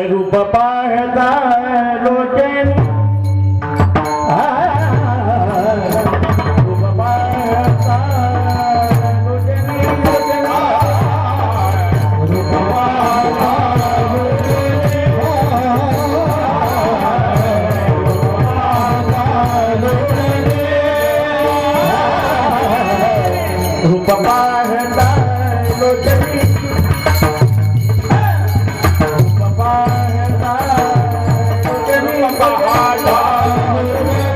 रूप पाहता लोचन रूप पाहता लोचन रूप पाहता रूप पाहता लोचन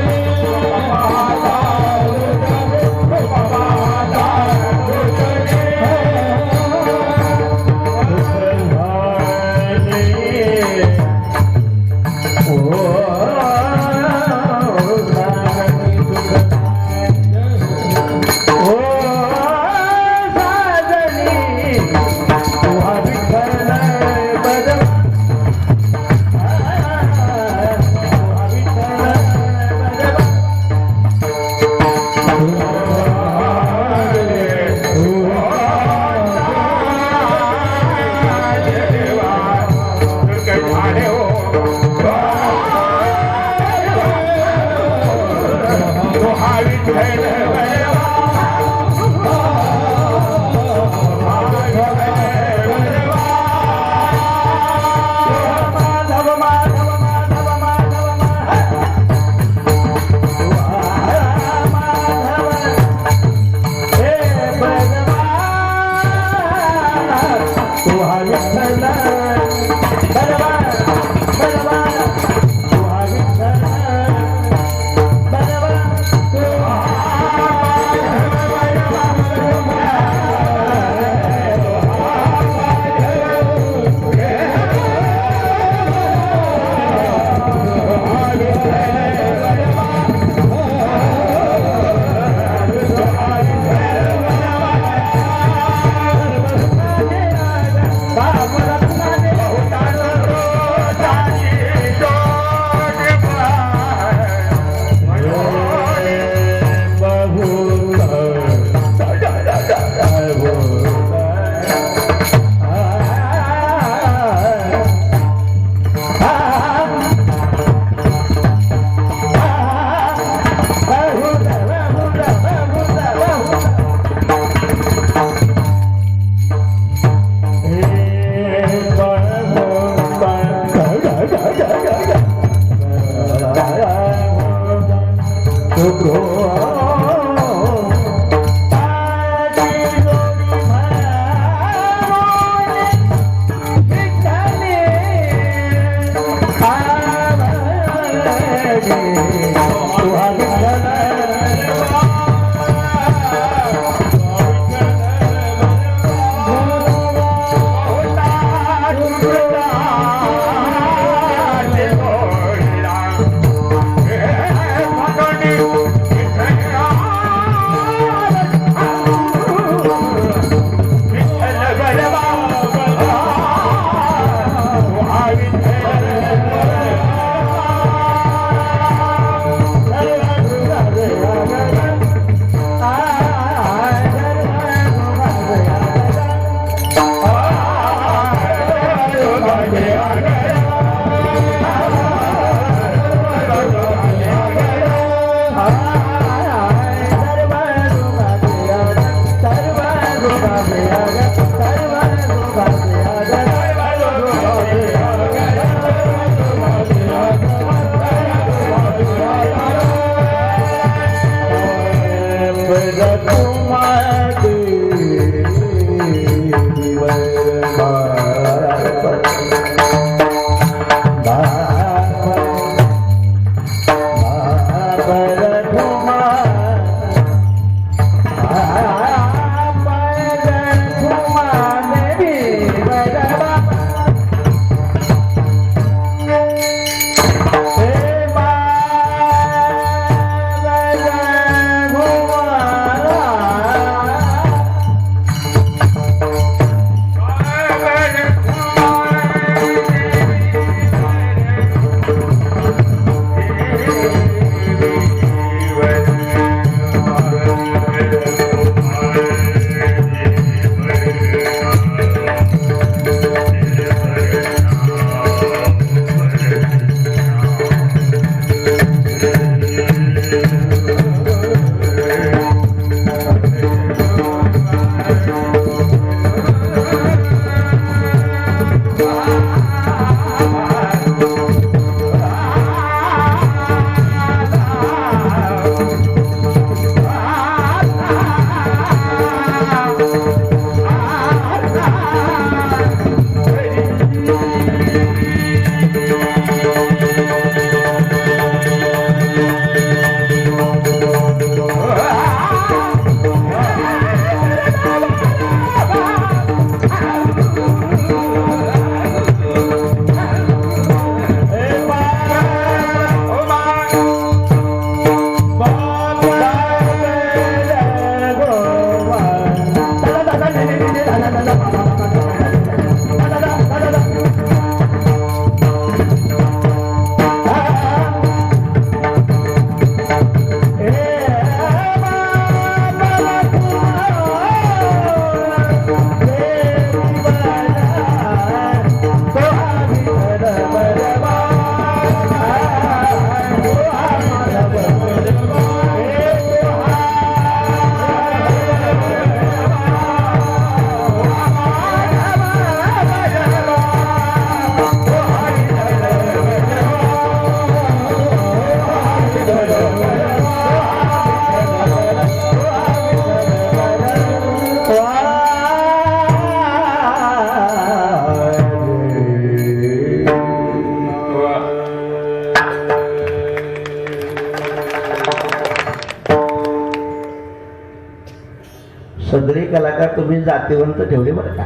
कलाकार तुम्ही जातीवंत ठेवले बरं का.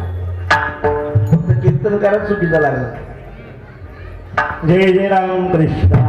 फक्त कीर्तन करत चुकीचं लागलं. जय जय राम कृष्ण.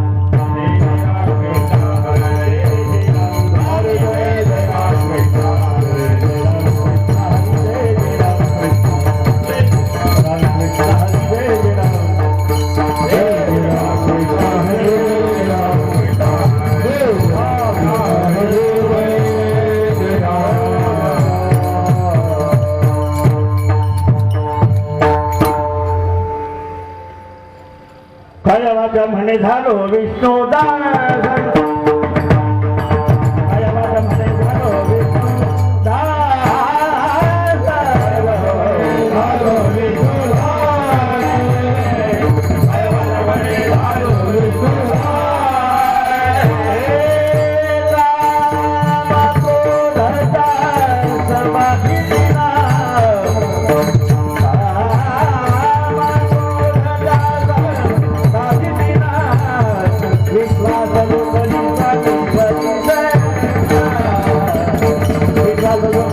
म्हणे झालो विष्णुदास. म्हणे झालो विष्णुदास. झालो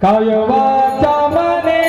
कायवाचा मने कायवाचा मने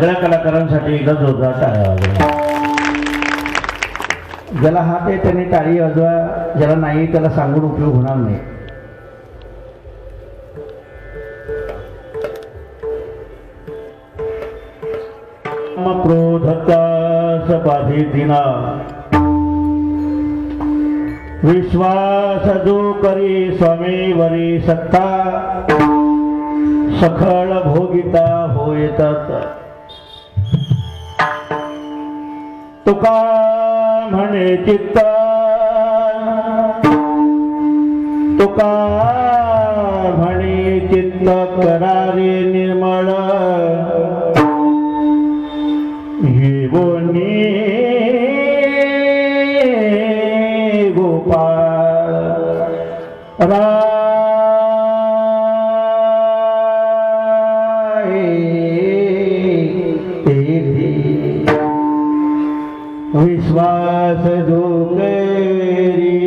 सगळ्या कलाकारांसाठी एकदा जोरदार टाळ्या वाजवा. ज्याला हात आहे त्यांनी टाळी वाजवा, ज्याला नाही त्याला सांगून उपयोग होणार नाही. क्रोधता सपाधी दिना विश्वास जो करी स्वामीवरी सत्ता सखळ भोगिता होयतात. तुका म्हणे चित्त तुका म्हणे चित्त करारे निर्मळ येवोनी गोपाळ विश्वास जो करी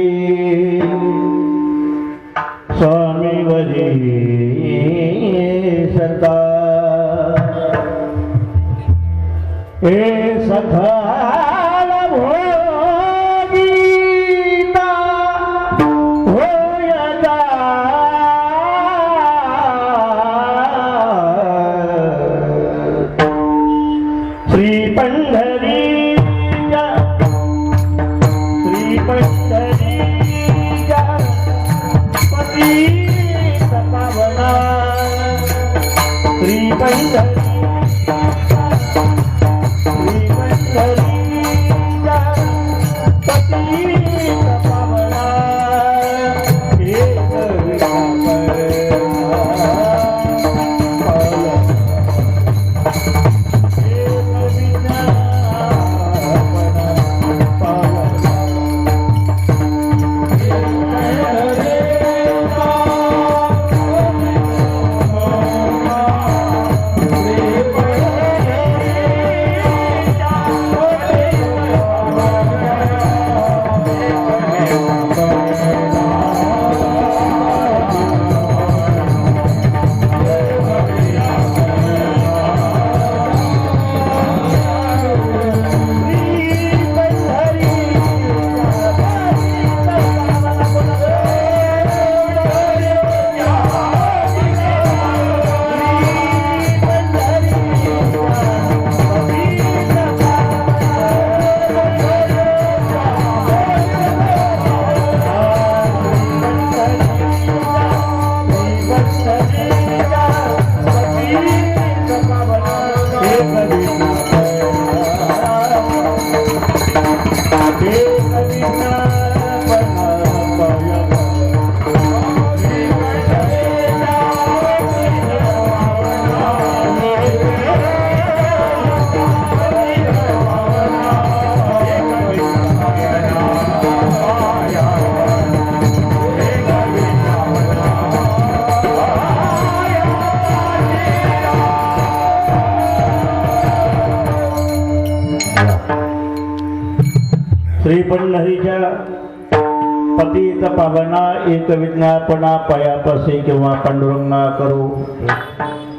स्वामीवरी सत्ता हे सखाल भोगिता होयता. श्री पंढरी पती पावना श्री पंढरी श्री पंढरीच्या पतीचा पावना एक विज्ञापना पयापसे किंवा पांडुरंगा करू.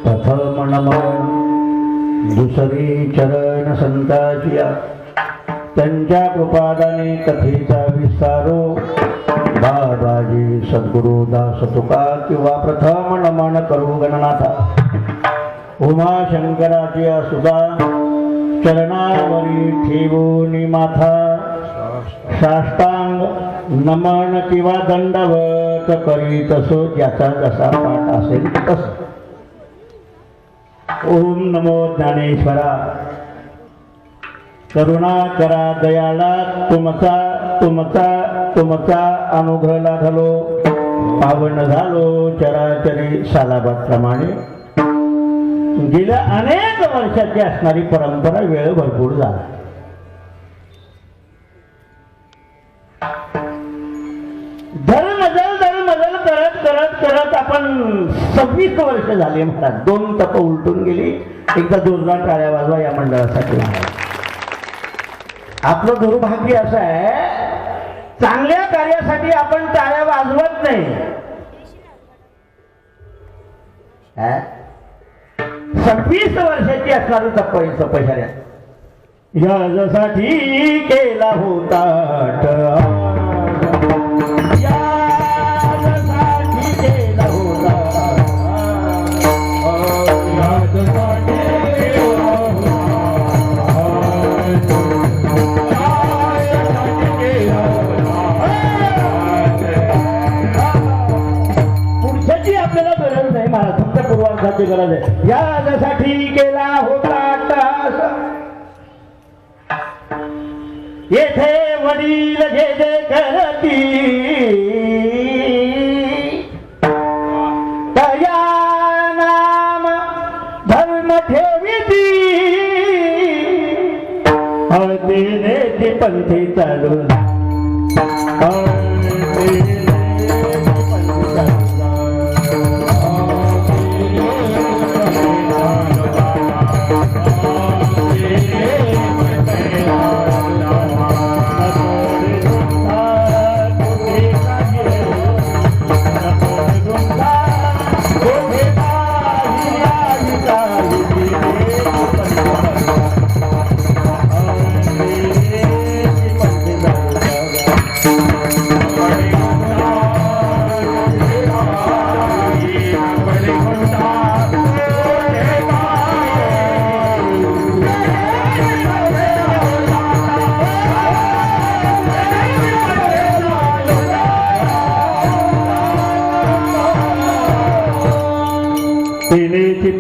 प्रथम नमन दुसरी चरण संताचिया त्यांच्या कृपादाने कथेचा विस्तारो. बाबाजी सद्गुरु दास तुका किंवा प्रथम नमन करू गणनाथा. उमाशंकराची सुधा चरणावरी ठेवून माथा. साष्टांग नमन किंवा दंडवत करीत असो ज्याचा जसा पाठ असेल तस. ओम नमो ज्ञानेश्वरा करुणा करा दयाळा तुमचा तुमचा तुमचा अनुग्रह लाभलो. पावन झालो चराचरी सालाबाप्रमाणे. गेल्या अनेक वर्षाची असणारी परंपरा वेळ भरपूर झाला. धर्मजल करत करत करत आपण 26 वर्ष झाले महाराज. 2 तप उलटून गेली. एकदा जोरदार टाळ्या वाजवा या मंडळासाठी. आपलं दुर्भाग्य असं आहे चांगल्या कार्यासाठी आपण टाळ्या वाजवत नाही. 26 वर्षाची असणारी तपश्चर्या यासाठी केला होता यासाठी केला होता पुढच्याची आपल्याला गरज नाही महाराज, तुमच्या पूर्वांसाठी गरज आहे. यासाठी केला होता येथे वडील जे जे करती तया नाम धर्म ठेविती हळदीने ती पंथी चालून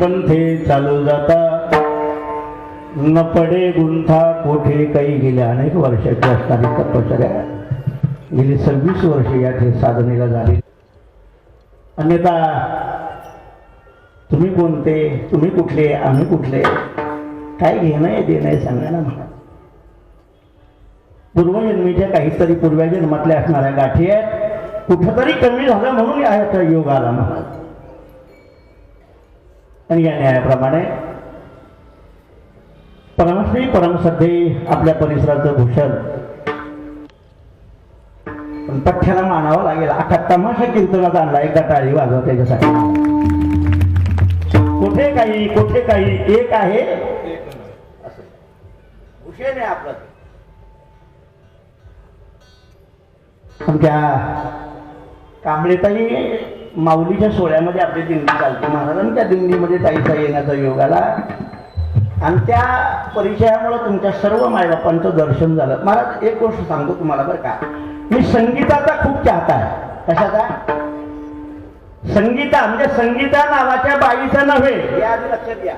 पंथे चालू जाता न पडे गुंथा कोठे काही गेल्या अनेक वर्षाची असणारी तपश्चर्या गेली 26 वर्ष या साधनेला झाली. अन्यथा तुम्ही कोणते, तुम्ही कुठले, आम्ही कुठले, काय घेणं आहे देणं आहे सांगा ना मला. पूर्वजन्मीच्या काहीतरी पूर्वजन्मातल्या असणाऱ्या गाठी आहेत, कुठंतरी कमी झालं म्हणून याचा योग आला मला. आणि या न्यायाप्रमाणे परमश्री परमसध्ये आपल्या परिसराचं भूषण पण पठ्याला मानावं लागेल. अख्खा तमाशा कीर्तनात आणला एका टाळी वाजवा त्याच्यासाठी. कुठे काही एक आहे असं भूषण आहे आपलं. आमच्या कांबळेताई माऊलीच्या सोहळ्यामध्ये आपली दिंडी चालते महाराज, आणि त्या दिंडीमध्ये ताईचा येण्याचा योग आला आणि त्या परिचयामुळे तुमच्या सर्व मायबापांचं दर्शन झालं. महाराज एक गोष्ट सांगतो तुम्हाला बरं का, मी संगीताचा खूप चाहता आहे. कशाचा? संगीता म्हणजे संगीता नावाच्या बाईचा नव्हे, हे आधी लक्षात घ्या.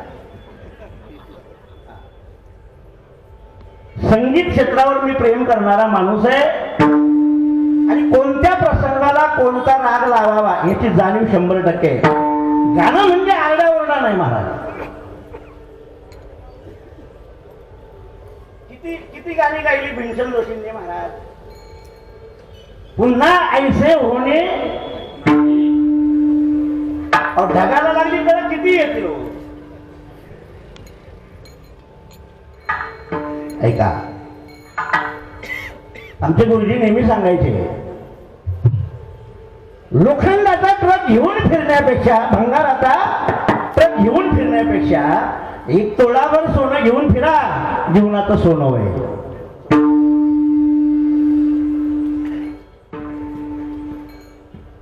संगीत क्षेत्रावर मी प्रेम करणारा माणूस आहे आणि कोणत्या प्रसंगाला कोणता राग लावावा याची जाणीव 100% आहे. गाणं म्हणजे आरडाओरडा नाही महाराज. किती गाणी गायली भीमसेन जोशींनी महाराज. पुन्हा ऐसे होणे ढगाला लागली तर किती येते हो. ऐका, आमचे गुरुजी नेहमी सांगायचे, लोखंडाचा ट्रक घेऊन फिरण्यापेक्षा, भंगाराचा ट्रक घेऊन फिरण्यापेक्षा 1 तोळाभर सोनं घेऊन फिरा, जीवनाचं सोनं होय.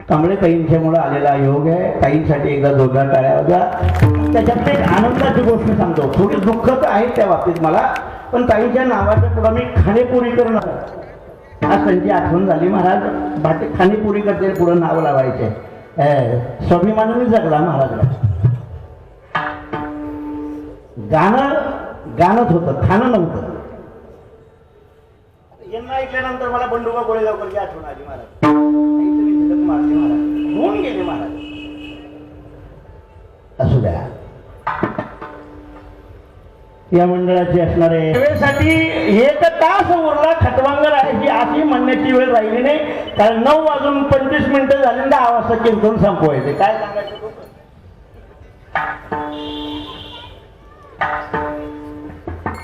कांबळे ताईंच्यामुळे आलेला योग आहे. ताईंसाठी एकदा जोरदार टाळ्या होत्या. त्याच्यात एक आनंदाची गोष्ट सांगतो, थोडी दुःख तर आहे त्या बाबतीत मला, पण ताईंच्या नावाच्या पुढे मी खाणेपुरी करणार. आज त्यांची आठवण झाली महाराज, भाटे खाणेपुरी करते पुढे नाव लावायचे. स्वाभिमानाने जगला महाराज. गाणंच होतं, खाणं नव्हतं. यांना ऐकल्यानंतर मला बंडुबा गोळेगावकरची आठवण आली महाराज. मारले महाराज, होऊन गेले महाराज. असू द्या. या मंडळाची असणारे वेळेसाठी 1 तास उरला खटवांगर आहे ही अशी म्हणण्याची वेळ राहिली नाही, कारण 9 वाजून 25 मिनिटं झाली, 10 वाजता कीर्तन संपवायचे. काय सांगायचं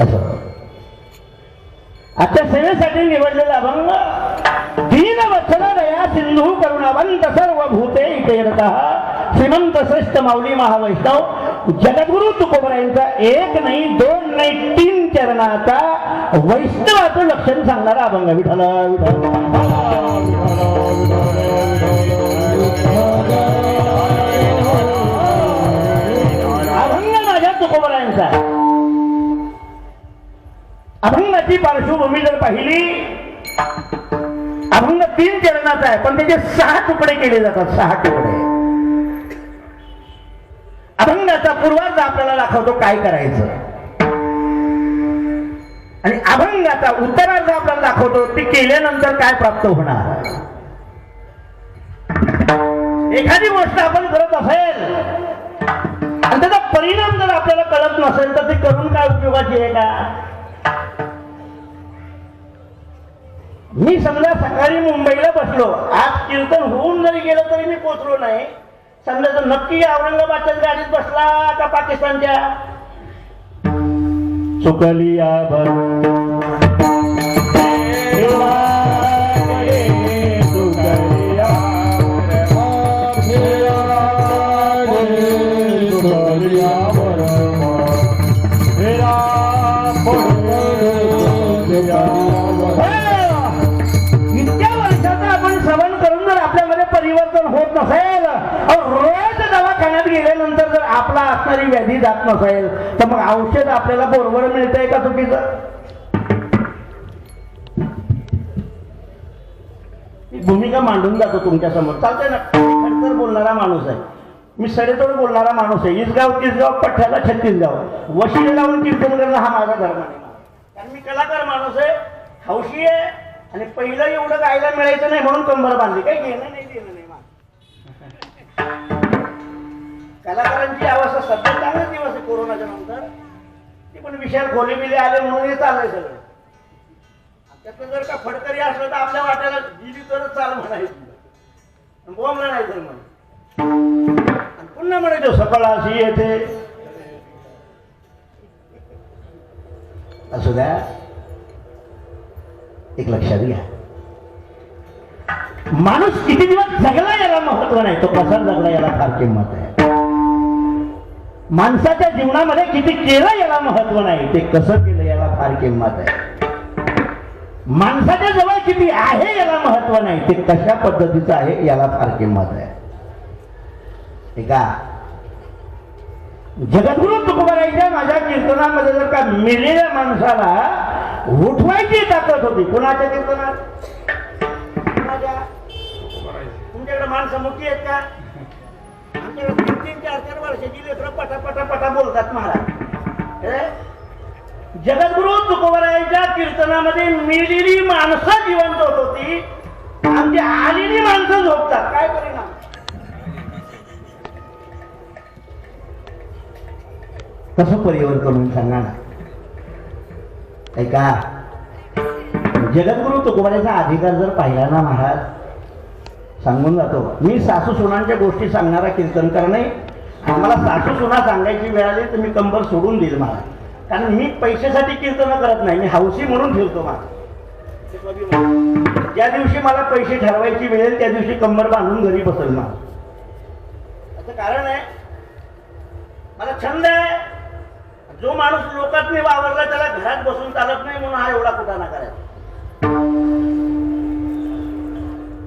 असं. आजच्या सेवेसाठी निवडलेला अभंग, दीन वत्सल दया सिंधू करुणावंत सर्व भूते इतेरतः श्रीमंत श्रेष्ठ माऊली महावैष्णव जगद्गुरु तुकोबरायांचा एक नाही, दोन नाही, 3 चरणाचा वैष्णवाचं लक्षण सांगणारा अभंग. विठ्ठल अभंग माझ्या तुकोबरायांचा. अभंगाची पार्श्वभूमी जर पाहिली, अभंग 3 चरणाचा आहे, पण त्याचे 6 तुकडे केले जातात. 6 तुकडे. अभंगाचा पूर्वार्ध आपल्याला दाखवतो काय करायचं, आणि अभंगाचा उत्तरार्ध आपल्याला दाखवतो ते केल्यानंतर काय प्राप्त होणार. एखादी गोष्ट आपण करत असेल आणि त्याचा परिणाम जर आपल्याला कळत नसेल तर ते करून काय उपयोगाची आहे का. मी समजा सकाळी मुंबईला बसलो, आज कीर्तन होऊन जरी गेलं तरी मी पोचलो नाही, समजा तर नक्की औरंगाबादच्याच गाडीत बसला का पाकिस्तानच्या. सुकलिया परिवर्तन होत नसेल, रोज दवाखान्यात गेल्यानंतर जर आपला असणारी व्याधी जात नसेल तर मग औषध आपल्याला बरोबर मिळतंय का चुकीचं. भूमिका मांडून जातो तुमच्या समोर. चालतंय ना, खडतर बोलणारा माणूस आहे, मी सडेतोड बोलणारा माणूस आहे. इसगाव तिसगाव पठ्ठ्याला 36 गाव वशिले लावून कीर्तन करणं हा माझा धर्म आहे. कारण मी कलाकार माणूस आहे, हौशी आहे, आणि पहिलं एवढं गायला मिळायचं नाही म्हणून कंबर बांधली. काही घेणं नाही देणं नाही. कलाकारांची अवस्था सध्या चांगले दिवस आहे कोरोनाच्या नंतर, ते पण विशाल खोली बिले आले म्हणून हे चाललंय सगळं. त्यातलं जर का फडकरी असलं तर आपल्या वाट्याला दिली तरच चाल म्हणायची, बोंबला नाही तर म्हणे, पुन्हा म्हणायचो सकाळ अशी येते. असू द्या, एक लक्षात घ्या, माणूस किती दिवस जगला याला महत्व नाही, तो कसा जगला याला फार किंमत आहे. माणसाच्या जीवनामध्ये किती केलं याला महत्व नाही, ते कसं केलं याला फार किंमत आहे. माणसाच्या जवळ किती आहे याला महत्व नाही, ते कशा पद्धतीचं आहे याला फार किंमत आहे. का जगद्गुरु तुकोबारायांच्या माझ्या कीर्तनामध्ये जर का मेलेल्या माणसाला उठवायची ताकद होती. कुणाच्या कीर्तनात? तुमच्याकडे माणसं मोठी आहेत का? आमच्याकडे 3-4 वर्षाची लेकरं पटा बोलतात महाराज. जगद्गुरु तुकोबारायांच्या कीर्तनामध्ये मेलेली माणसं जिवंत होत होती, आमची आलेली माणसं झोपतात. काय परिणाम? कसं परिवर्तन होईल सांगा ना. ऐका, जगद्गुरु तुकोबारायांचा अधिकार जर पाहिला ना महाराज, सांगून जातो मी. सासू सुनांच्या गोष्टी सांगणारा कीर्तनकार नाही. आम्हाला सासू सुना सांगायची वेळ आली तर मी कंबर सोडून देईल महाराज, कारण मी पैशासाठी कीर्तन करत नाही, मी हौशी म्हणून फिरतो महाराज. ज्या दिवशी मला पैसे ठरवायची वेळ येईल त्या दिवशी कंबर बांधून घरी बसेल महाराज. असं कारण आहे, मला छंद आहे. जो माणूस लोकात नाही वावरला त्याला घरात बसून चालत नाही, म्हणून हा एवढा कुटाणा करायचा.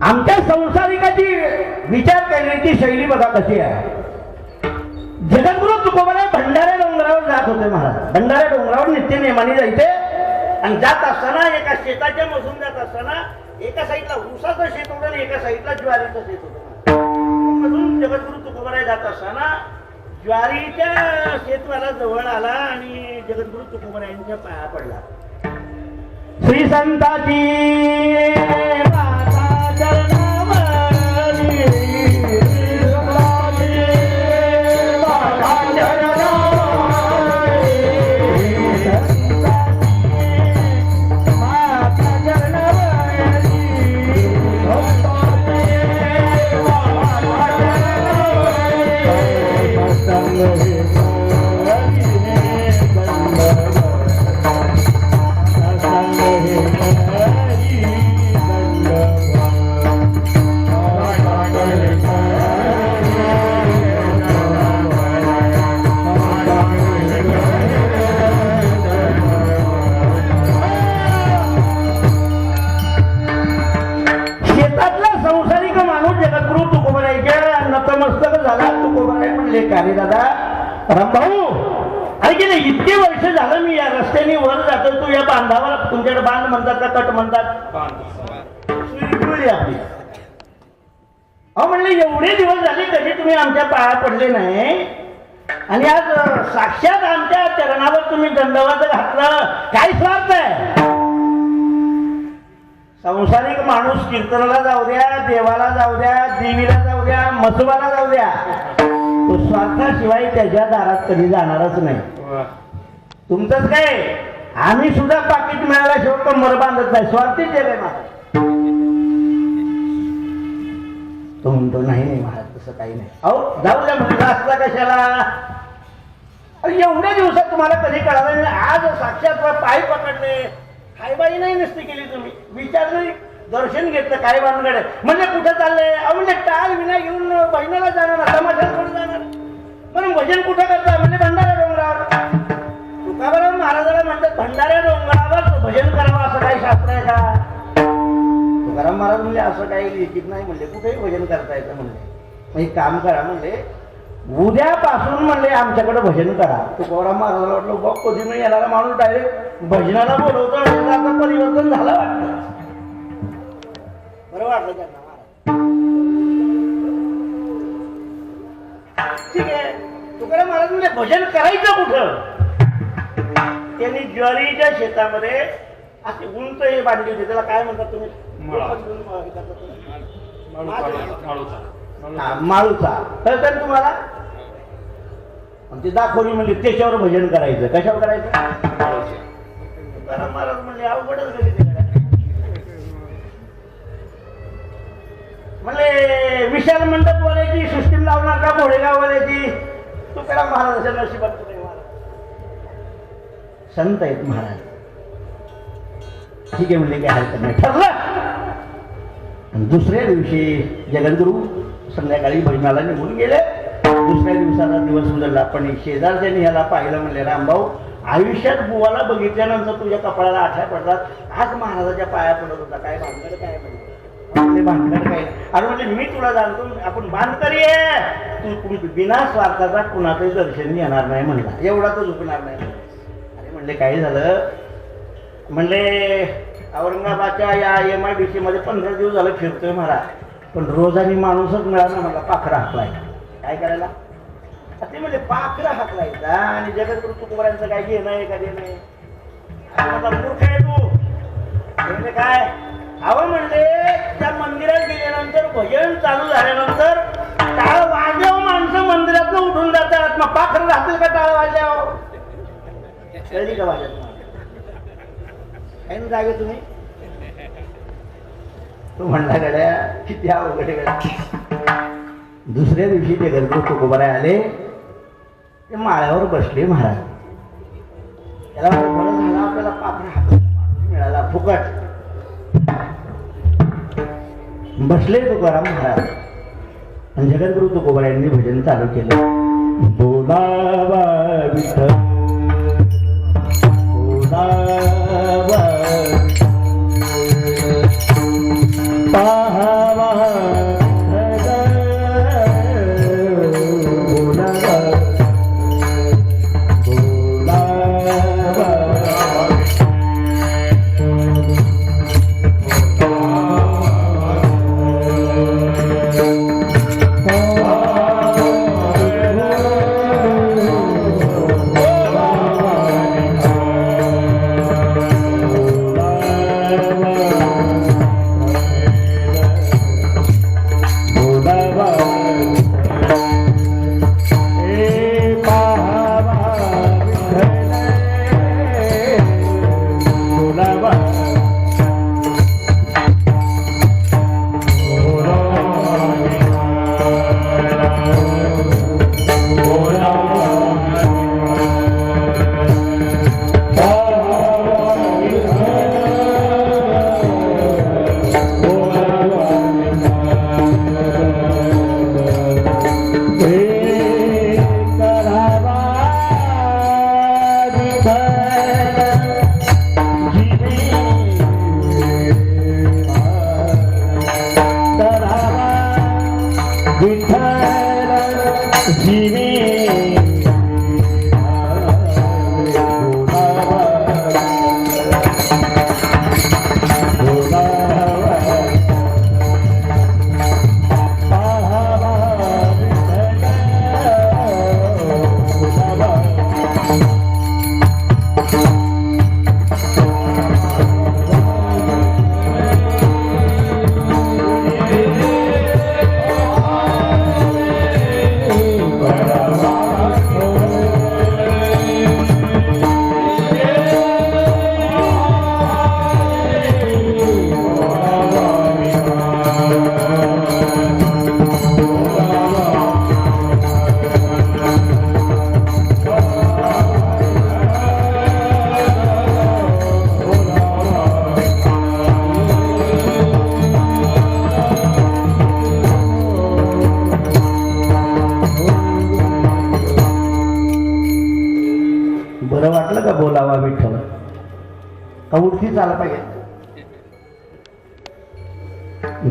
आमच्या संसारिकाची विचार करण्याची शैली बघा कशी आहे. जगद्गुरु तुकोबाराय भंडाऱ्या डोंगरावर जात होते महाराज. भंडाऱ्या डोंगरावर नित्य नेमाने जायचे, आणि जात असताना एका शेताच्या मधून जात असताना एका साईडला ऊसाचं शेत होतं आणि एका साईडला ज्वारीचं शेत होतं. मधून जगद्गुरु तुकोबाराय जात असताना ज्वारीच्या शेतवाला जवळ आला आणि जगद्गुरु तुकोबारायांच्या पाया पडला. श्री संताची का रे दादा रामभाऊ, अरे गेले इतके वर्ष झालं मी या रस्त्याने वर जातो, तू या बांधावर, तुमच्याकडे बांध म्हणतात का कट म्हणतात, आपली अहो म्हणले एवढे दिवस झाले कधी तुम्ही आमच्या पाया पडले नाही आणि आज साक्षात आमच्या चरणावर तुम्ही दंडवत घातलं, काय स्वार्थ आहे? संसारिक माणूस कीर्तनाला जाऊ द्या, देवाला जाऊ द्या, देवीला जाऊ द्या, मसोबाला जाऊ द्या, तो स्वार्थाशिवाय त्याच्या दारात कधी जाणारच नाही. तुमचंच काय, आम्ही सुद्धा पाकिट मिळाल्याशिवाय कंबर बांधत नाही, स्वार्थी केलंय महाराज. तो म्हणतो नाही नाही महाराज तसं काही नाही. अहो जाऊ द्या म्हणजे असला कशाला, एवढ्या दिवसात तुम्हाला कधी कळालं नाही, आज साक्षात पाय पकडले, काय बाई नाही नसती केली तुम्ही, विचारलं दर्शन घेतलं, काय भानगड म्हणजे कुठं चाललंय, अहो म्हणजे टाळ विना घेऊन बहिणाला जाणार, तमाशाला थोडं जाणार, बरं भजन कुठं करता म्हणजे भंडारा डोंगरावर. तुकाराम महाराजाला म्हणतात भंडारा डोंगरावर भजन करावं असं काही शास्त्र आहे का? तुकाराम महाराज म्हणजे असं काही लिखित नाही म्हणले, कुठेही भजन करता येतं म्हणले. एक काम करा म्हणले, उद्यापासून म्हणले आमच्याकडे भजन करा. तुकाराम महाराजाला वाटलं बघ कधी नाही येणारा माणूस डायरेक्ट भजनाला बोलवतो, आता परिवर्तन झालं वाटतं, बरं वाटलं त्यांना. ठीक आहे, तुकाराम महाराज म्हणजे भजन करायचं कुठं? त्यांनी ज्वारीच्या शेतामध्ये अशी उंच हे बांधली होती, त्याला काय म्हणतात तुम्ही? माळूचा. तर तुम्हाला ती दाखवली म्हणजे त्याच्यावर भजन करायचं. कशावर करायचं? तुकाराम महाराज म्हणजे अवघडच गेली म्हणजे विशाल मंडप वाल्याची सिस्टीम लावणार का घोडेगाव वाल्याची? तुकाराम महाराजाच्या नशिबात नाही. संत आहेत महाराज, ठीक आहे म्हणले, काय हरकत नाही, ठरलं. दुसऱ्या दिवशी जगद्गुरु संध्याकाळी भजनाला निघून गेले. दुसऱ्या दिवसाला दिवस उजळला, पण शेजारच्यानी ह्याला पाहिलं, म्हणले रामभाऊ आयुष्यात बुवाला बघितल्यानंतर तुझ्या कपाळाला आठ्या पडतात, आज महाराजाच्या पाया पडत होता, काय भानगड काय म्हणले? भानगड काय? अरे म्हणजे मी तुला जाणतो, आपण बांधकरी आहे, तू बिना स्वार्थाचा कुणाचंही दर्शन येणार नाही म्हणला, एवढा तो झुकणार नाही. अरे म्हणले काय झालं? म्हणले औरंगाबादच्या या MIDC मध्ये 15 दिवस झालं फिरतोय महाराज, पण रोजानी माणूसच मिळाला, मला पाखरा हाकलाय, काय करायला? ते म्हणजे पाखरा हाकलायचा आणि जगद्गुरु तुकोबारांचं काय घेणं आहे का देणं आहे? मूर्ख आहे तू. म्हणजे काय? अहो म्हणले त्या मंदिरात गेल्यानंतर भजन चालू झाल्यानंतर टाळ वाजल्यावर माणसं मंदिरात उठून जातात, मग पाखरं राहतील का टाळ वाजल्यावर? कळली का वाजत काही जागे तुम्ही? तो म्हणला गड्या किती अवघड गड्या. दुसऱ्या दिवशी जगद्गुरु तुकोबाराय आले, ते माळ्यावर बसले महाराज. त्याला बरं झालं आपल्याला पाखरा हात मिळाला फुकट. बसले तुकाराम महाराज आणि जगद्गुरु तुकोबारायांनी भजन चालू केलं. बोलावा विठ्ठल बोलावा पाहावा का उठती चाला पाहिजे.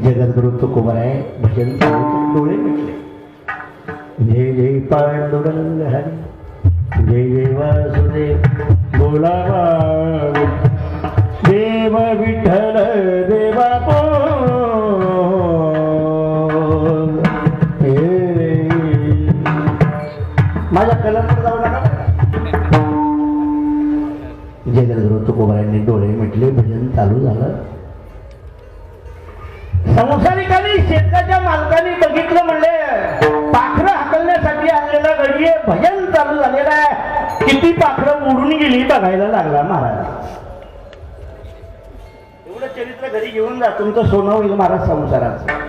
जगद्गुरु तुकोबाराय भजन चालू तर डोळे मिटले. जय जय पांडुरंग हरी जय जय वासुदेव बोलावा देव विठ्ठल देवा माझ्या कलरवर जाऊ नका. जगद्गुरु तुकोबारायांनी डोळे मिटले. भजन चालू झालं. संसारिकांनी शेताच्या मालकांनी बघितलं म्हणले पाखरं हाकलण्यासाठी आणलेला गडी भजन चालू झालेलं आहे. किती पाखरं उडून गेली बघायला लागला महाराज. एवढं चरित्र घरी घेऊन जा तुमचं सोनं होईल महाराज संसाराचं.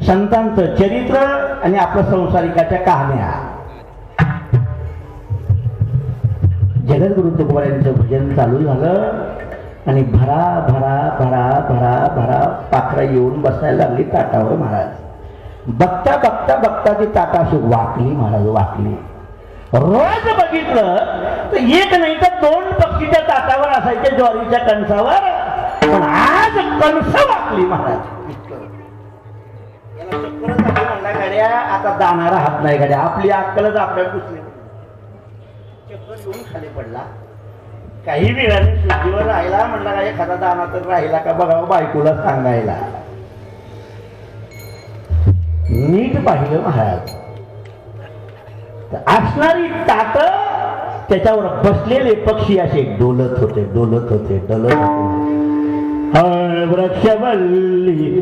संतांचं चरित्र आणि आपलं संसारिकाच्या कहाण्या. जगद्गुरु तुकोबारायांचं भजन चालू झालं आणि भरा भरा भरा भरा भरा पाखरं येऊन बसायला लागली ताटावर महाराज. बघता बघता बघता ती ताटा अशी वाकली महाराज वाकली. रोज बघितलं तर एक नाही तर दोन पक्षी त्या ताटावर असायचे ज्वारीच्या कणसावर. पण आज कणस वाकली महाराज. याला चक्करच आली म्हणला गाड्या आता दाणारा हात नाही गाड्या. आपली अक्कलच आपल्याला पुसली. चक्कर येऊन खाली पडला. काही वेळाने शुद्धीवर राहिला. म्हणला काय एखादा दाना तर राहिला का बघावं बायकोला सांगायला. नीट पाहिलं महाराज तर असणारी ताट त्याच्यावर बसलेले पक्षी असे डोलत होते डोलत होते डोलत होते. वृक्षवल्ली